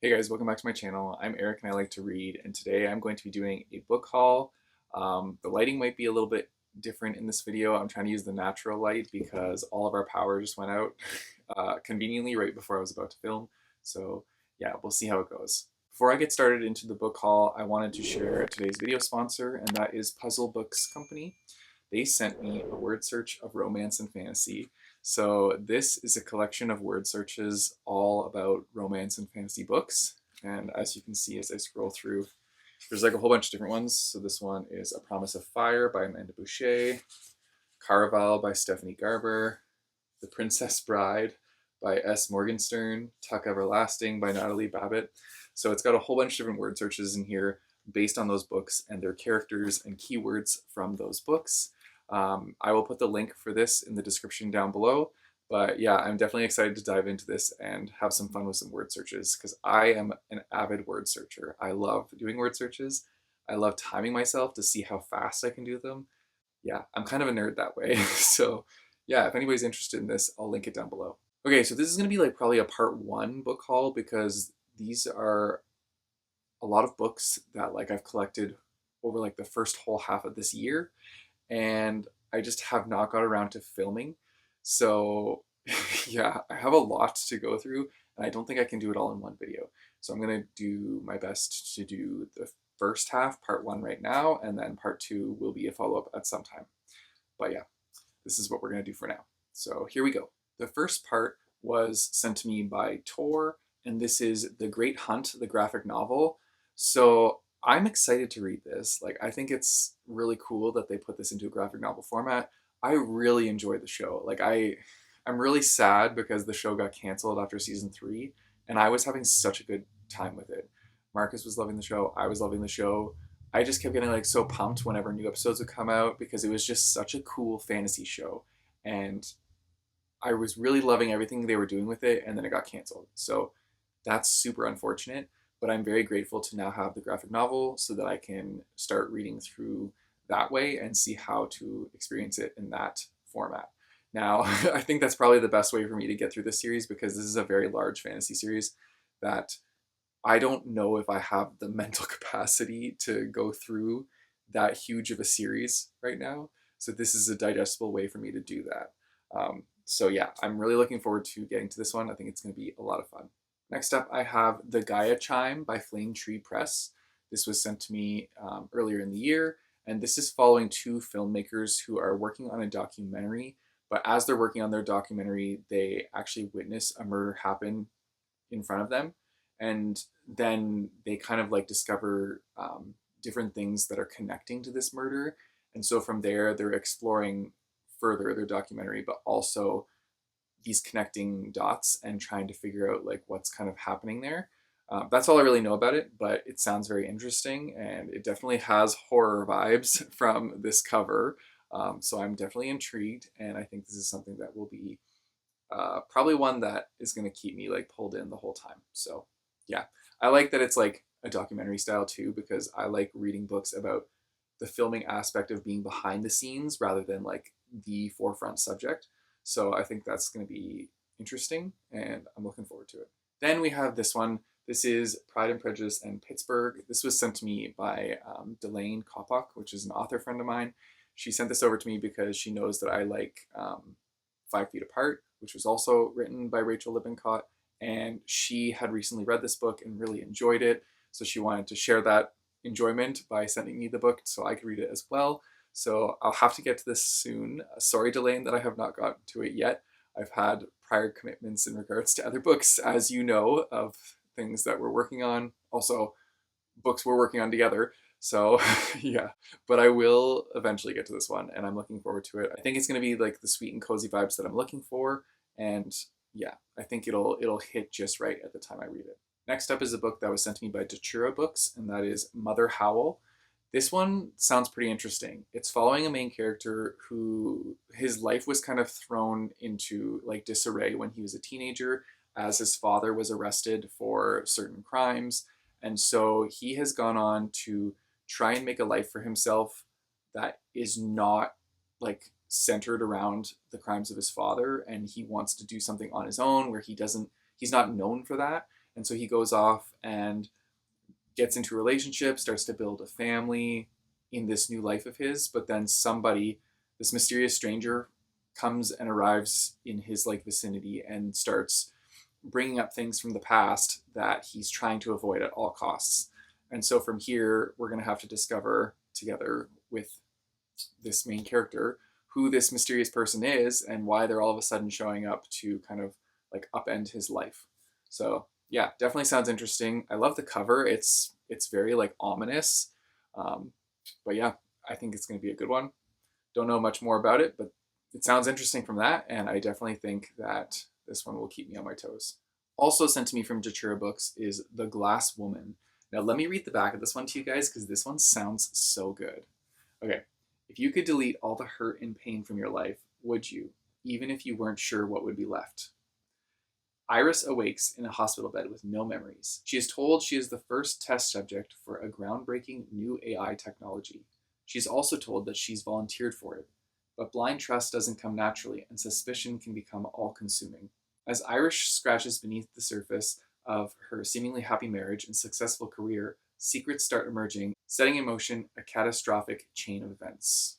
Hey guys, welcome back to my channel. I'm Eric and I like to read, and today I'm going to be doing a book haul. The lighting might be a little bit different in this video. I'm trying to use the natural light because all of our power just went out conveniently right before I was about to film. So yeah, we'll see how it goes. Before I get started into the book haul, I wanted to share today's video sponsor, and that is Puzzle Books Company. They sent me a word search of romance and fantasy. So this is a collection of word searches all about romance and fantasy books. And as you can see as I scroll through, there's like a whole bunch of different ones. So this one is A Promise of Fire by Amanda Boucher, Caraval by Stephanie Garber, The Princess Bride by S. Morgenstern, Tuck Everlasting by Natalie Babbitt. So it's got a whole bunch of different word searches in here based on those books and their characters and keywords from those books. I will put the link for this in the description down below. But yeah, I'm definitely excited to dive into this and have some fun with some word searches because I am an avid word searcher. I love doing word searches. I love timing myself to see how fast I can do them. Yeah, I'm kind of a nerd that way. So yeah, if anybody's interested in this, I'll link it down below. Okay, so this is going to be like probably a part one book haul because these are a lot of books that like I've collected over like the first whole half of this year, and I just have not got around to filming. So yeah, I have a lot to go through and I don't think I can do it all in one video. So I'm going to do my best to do the first half, part one right now, and then part two will be a follow-up at some time. But yeah, this is what we're going to do for now. So here we go. The first part was sent to me by Tor, and this is The Great Hunt, the graphic novel. So I'm excited to read this. Like, I think it's really cool that they put this into a graphic novel format. I really enjoyed the show. I'm really sad because the show got canceled after season 3, and I was having such a good time with it. Marcus was loving the show. I was loving the show. I just kept getting like so pumped whenever new episodes would come out because it was just such a cool fantasy show, and I was really loving everything they were doing with it, and then it got canceled. So that's super unfortunate, but I'm very grateful to now have the graphic novel so that I can start reading through that way and see how to experience it in that format. Now, I think that's probably the best way for me to get through this series because this is a very large fantasy series that I don't know if I have the mental capacity to go through that huge of a series right now. So this is a digestible way for me to do that. So yeah, I'm really looking forward to getting to this one. I think it's going to be a lot of fun. Next up, I have The Gaia Chime by Flame Tree Press. This was sent to me earlier in the year, and this is following two filmmakers who are working on a documentary. But as they're working on their documentary, they actually witness a murder happen in front of them, and then they kind of like discover different things that are connecting to this murder. And so from there, they're exploring further their documentary, but also these connecting dots and trying to figure out like what's kind of happening there. That's all I really know about it, but it sounds very interesting and it definitely has horror vibes from this cover. So I'm definitely intrigued, and I think this is something that will be probably one that is going to keep me like pulled in the whole time. So yeah, I like that it's like a documentary style too because I like reading books about the filming aspect of being behind the scenes rather than like the forefront subject. So I think that's going to be interesting and I'm looking forward to it. Then we have this one. This is Pride and Prejudice and Pittsburgh. This was sent to me by Delane Kopak, which is an author friend of mine. She sent this over to me because she knows that I like 5 Feet Apart, which was also written by Rachel Lippincott. And she had recently read this book and really enjoyed it. So she wanted to share that enjoyment by sending me the book so I could read it as well. So I'll have to get to this soon. Sorry, Delane, that I have not gotten to it yet. I've had prior commitments in regards to other books, as you know, of things that we're working on. Also, books we're working on together. So yeah, but I will eventually get to this one and I'm looking forward to it. I think it's going to be like the sweet and cozy vibes that I'm looking for. And yeah, I think it'll hit just right at the time I read it. Next up is a book that was sent to me by Datura Books, and that is Mother Howell. This one sounds pretty interesting. It's following a main character who his life was kind of thrown into like disarray when he was a teenager as his father was arrested for certain crimes. And so he has gone on to try and make a life for himself that is not like centered around the crimes of his father, and he wants to do something on his own where he's not known for that. And so he goes off and gets into a relationship, starts to build a family in this new life of his, but then somebody, this mysterious stranger, comes and arrives in his like vicinity and starts bringing up things from the past that he's trying to avoid at all costs. And so from here, we're going to have to discover together with this main character who this mysterious person is and why they're all of a sudden showing up to kind of like upend his life. So yeah, definitely sounds interesting. I love the cover. It's very like ominous. But yeah, I think it's going to be a good one. Don't know much more about it, but it sounds interesting from that, and I definitely think that this one will keep me on my toes. Also sent to me from Datura Books is The Glass Woman. Now let me read the back of this one to you guys because this one sounds so good. Okay, if you could delete all the hurt and pain from your life, would you? Even if you weren't sure what would be left. Iris awakes in a hospital bed with no memories. She is told she is the first test subject for a groundbreaking new AI technology. She is also told that she's volunteered for it. But blind trust doesn't come naturally, and suspicion can become all-consuming. As Iris scratches beneath the surface of her seemingly happy marriage and successful career, secrets start emerging, setting in motion a catastrophic chain of events.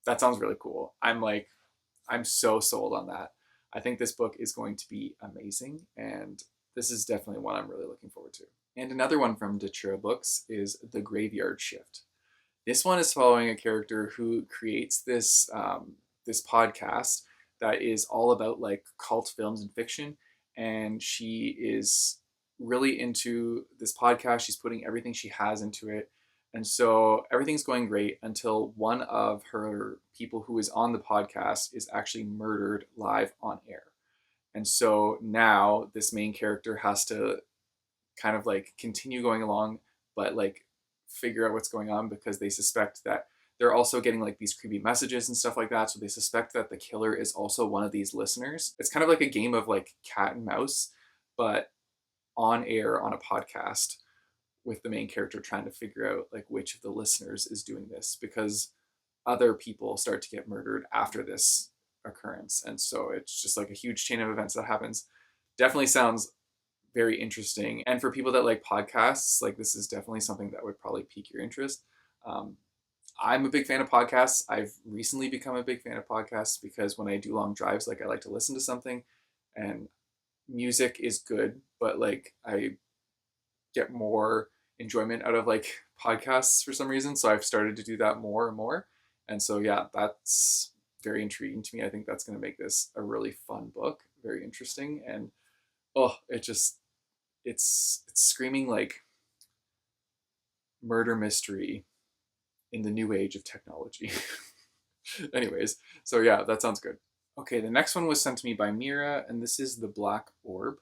That sounds really cool. I'm so sold on that. I think this book is going to be amazing, and this is definitely one I'm really looking forward to. And another one from Datura Books is The Graveyard Shift. This one is following a character who creates this this podcast that is all about like cult films and fiction, and she is really into this podcast. She's putting everything she has into it, and so everything's going great until one of her people who is on the podcast is actually murdered live on air. And so now this main character has to kind of like continue going along, but like figure out what's going on because they suspect that they're also getting like these creepy messages and stuff like that. So they suspect that the killer is also one of these listeners. It's kind of like a game of like cat and mouse, but on air on a podcast with the main character trying to figure out like which of the listeners is doing this because other people start to get murdered after this occurrence. And so it's just like a huge chain of events that happens. Definitely sounds very interesting. And for people that like podcasts, like this is definitely something that would probably pique your interest. I'm a big fan of podcasts. I've recently become a big fan of podcasts because when I do long drives, like I like to listen to something, and music is good, but like I get more enjoyment out of like podcasts for some reason. So I've started to do that more and more. And so yeah, that's very intriguing to me. I think that's going to make this a really fun book, very interesting, and oh, it's screaming like murder mystery in the new age of technology. Anyways, so yeah, that sounds good. Okay, the next one was sent to me by Mira, and this is The Black Orb.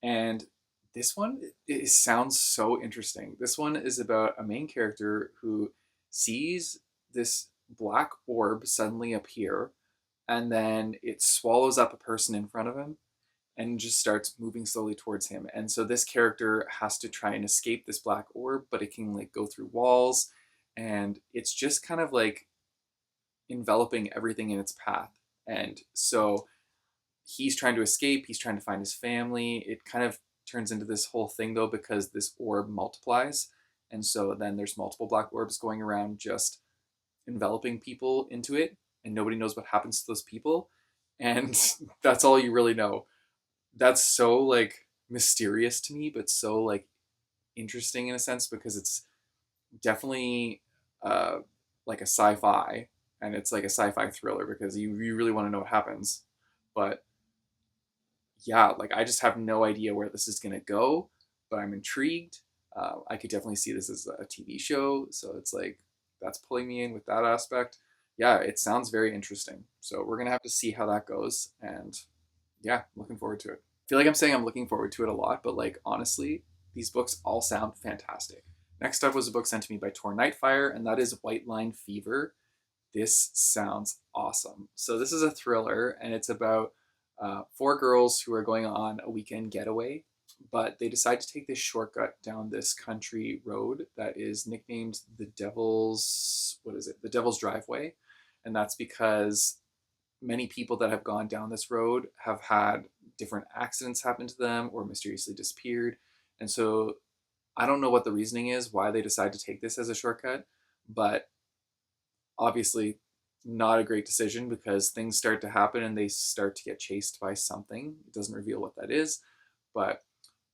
And this one it sounds so interesting. This one is about a main character who sees this black orb suddenly appear, and then it swallows up a person in front of him and just starts moving slowly towards him. And so this character has to try and escape this black orb, but it can like go through walls, and it's just kind of like enveloping everything in its path. And so he's trying to escape, he's trying to find his family. It kind of turns into this whole thing though because this orb multiplies. And so then there's multiple black orbs going around just enveloping people into it, and nobody knows what happens to those people. And that's all you really know. That's so like mysterious to me, but so like interesting in a sense because it's definitely like a sci-fi, and it's like a sci-fi thriller because you really want to know what happens. But yeah, like I just have no idea where this is gonna go, but I'm intrigued. I could definitely see this as a TV show, so it's like that's pulling me in with that aspect. Yeah, it sounds very interesting. So we're gonna have to see how that goes, and yeah, looking forward to it. I feel like I'm saying I'm looking forward to it a lot, but like honestly, these books all sound fantastic. Next up was a book sent to me by Tor Nightfire, and that is White Line Fever. This sounds awesome. So this is a thriller, and it's about four girls who are going on a weekend getaway, but they decide to take this shortcut down this country road that is nicknamed the Devil's, what is it? The Devil's Driveway. And that's because many people that have gone down this road have had different accidents happen to them or mysteriously disappeared. And so I don't know what the reasoning is, why they decide to take this as a shortcut, but obviously not a great decision because things start to happen and they start to get chased by something. It doesn't reveal what that is, but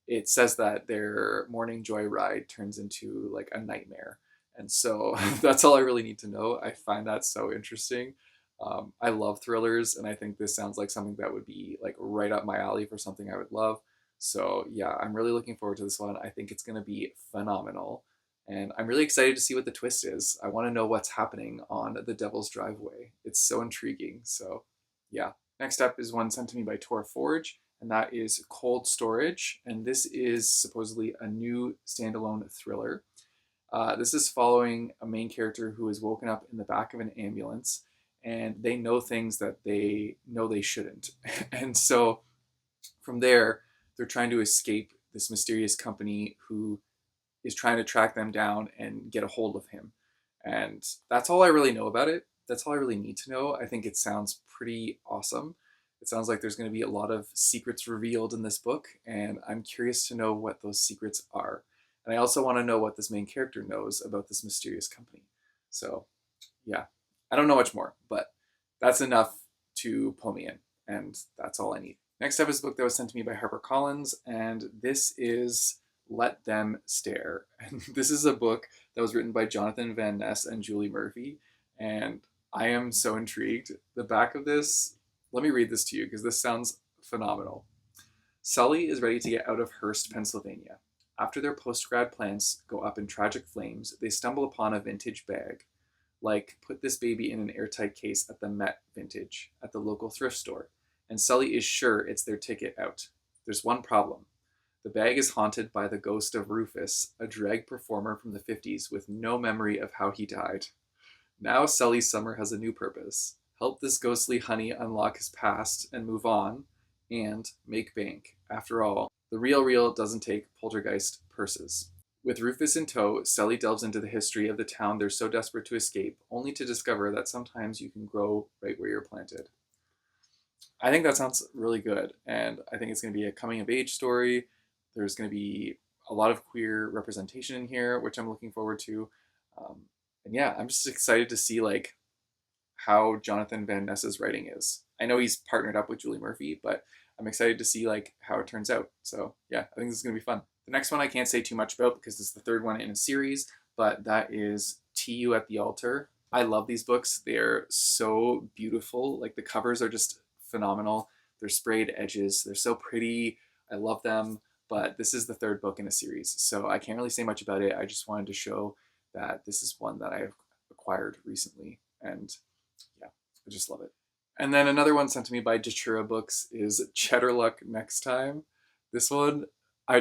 it says that their morning joyride turns into like a nightmare. And so that's all I really need to know. I find that so interesting. I love thrillers, and I think this sounds like something that would be like right up my alley for something I would love. So yeah, I'm really looking forward to this one. I think it's going to be phenomenal. And I'm really excited to see what the twist is. I want to know what's happening on The Devil's Driveway. It's so intriguing. So yeah. Next up is one sent to me by Tor Forge, and that is Cold Storage. And this is supposedly a new standalone thriller. This is following a main character who is woken up in the back of an ambulance, and they know things that they know they shouldn't. And so from there, they're trying to escape this mysterious company who is trying to track them down and get a hold of him. And that's all I really know about it. That's all I really need to know. I think it sounds pretty awesome. It sounds like there's going to be a lot of secrets revealed in this book, and I'm curious to know what those secrets are. And I also want to know what this main character knows about this mysterious company. So, yeah, I don't know much more, but that's enough to pull me in, and that's all I need. Next up is a book that was sent to me by HarperCollins, and this is Let Them Stare. And this is a book that was written by Jonathan Van Ness and Julie Murphy, and I am so intrigued. The back of this, let me read this to you because this sounds phenomenal. Sully is ready to get out of Hearst, Pennsylvania. After their post-grad plans go up in tragic flames, they stumble upon a vintage bag. Like, put this baby in an airtight case at the Met Vintage at the local thrift store. And Sully is sure it's their ticket out. There's one problem. The bag is haunted by the ghost of Rufus, a drag performer from the 50s with no memory of how he died. Now Sully's summer has a new purpose. Help this ghostly honey unlock his past and move on, and make bank. After all, the real doesn't take poltergeist purses. With Rufus in tow, Sully delves into the history of the town they're so desperate to escape, only to discover that sometimes you can grow right where you're planted. I think that sounds really good, and I think it's going to be a coming-of-age story. There's going to be a lot of queer representation in here, which I'm looking forward to. And yeah, I'm just excited to see like how Jonathan Van Ness's writing is. I know he's partnered up with Julie Murphy, but I'm excited to see like how it turns out. So yeah, I think this is going to be fun. The next one I can't say too much about because it's the third one in a series, but that is TU at the Altar. I love these books. They're so beautiful. Like the covers are just phenomenal. They're sprayed edges. They're so pretty. I love them. But this is the third book in a series, so I can't really say much about it. I just wanted to show that this is one that I've acquired recently, and yeah, I just love it. And then another one sent to me by Datura Books is Cheddar Luck Next Time. This one, I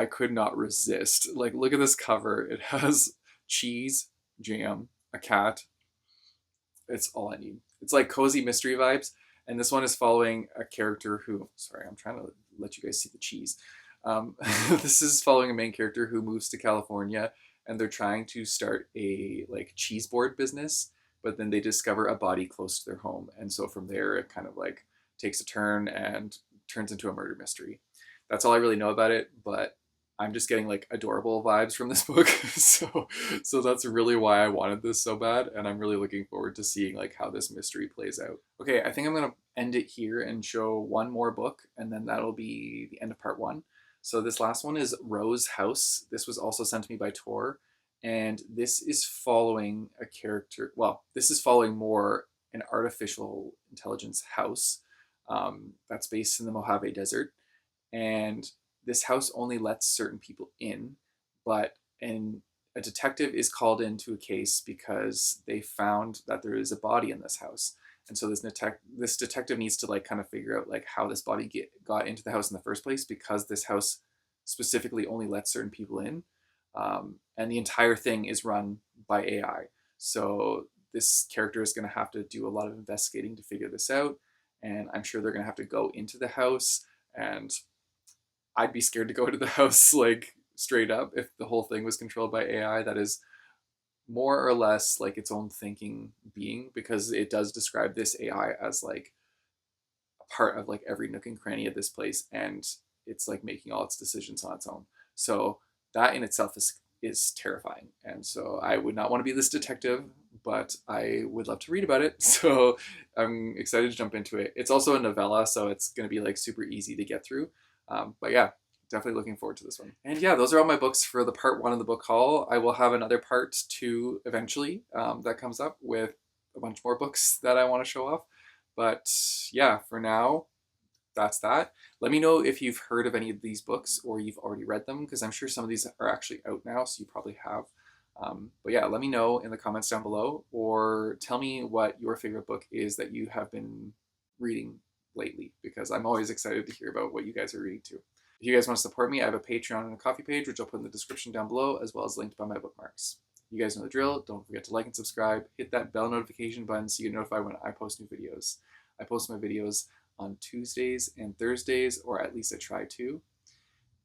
could not resist. Like, look at this cover. It has cheese, jam, a cat. It's all I need. It's like cozy mystery vibes. And this one is following a character who, sorry, I'm trying to let you guys see the cheese. This is following a main character who moves to California, and they're trying to start a like cheese board business, but then they discover a body close to their home, and so from there it kind of like takes a turn and turns into a murder mystery. That's all I really know about it, but I'm just getting like adorable vibes from this book. So that's really why I wanted this so bad, and I'm really looking forward to seeing like how this mystery plays out. Okay, I think I'm gonna end it here and show one more book, and then that'll be the end of part one. So this last one is Rose House. This was also sent to me by Tor, and this is following a character. Well, this is following more an artificial intelligence house that's based in the Mojave Desert, and this house only lets certain people in, but a detective is called into a case because they found that there is a body in this house. And so this detective needs to like kind of figure out like how this body got into the house in the first place, because this house specifically only lets certain people in. And the entire thing is run by AI. So this character is going to have to do a lot of investigating to figure this out. And I'm sure they're going to have to go into the house, and I'd be scared to go into the house like straight up if the whole thing was controlled by AI. That is more or less like its own thinking being, because it does describe this AI as like a part of like every nook and cranny of this place, and it's like making all its decisions on its own. So that in itself is terrifying. And so I would not want to be this detective, but I would love to read about it. So I'm excited to jump into it. It's also a novella, so it's going to be like super easy to get through. But yeah, definitely looking forward to this one. And yeah, those are all my books for the part one of the book haul. I will have another part two eventually that comes up with a bunch more books that I want to show off. But yeah, for now, that's that. Let me know if you've heard of any of these books or you've already read them, because I'm sure some of these are actually out now, so you probably have. But yeah, let me know in the comments down below, or tell me what your favorite book is that you have been reading lately, because I'm always excited to hear about what you guys are reading too. If you guys want to support me, I have a Patreon and a Coffee page, which I'll put in the description down below, as well as linked by my bookmarks. You guys know the drill. Don't forget to like and subscribe. Hit that bell notification button so you get notified when I post new videos. I post my videos on Tuesdays and Thursdays, or at least I try to.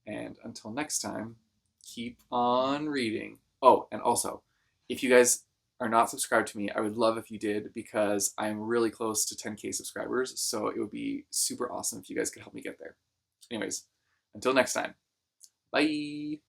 And until next time, keep on reading. Oh, and also, if you guys are not subscribed to me, I would love if you did, because I'm really close to 10K subscribers, so it would be super awesome if you guys could help me get there. Anyways, until next time, bye!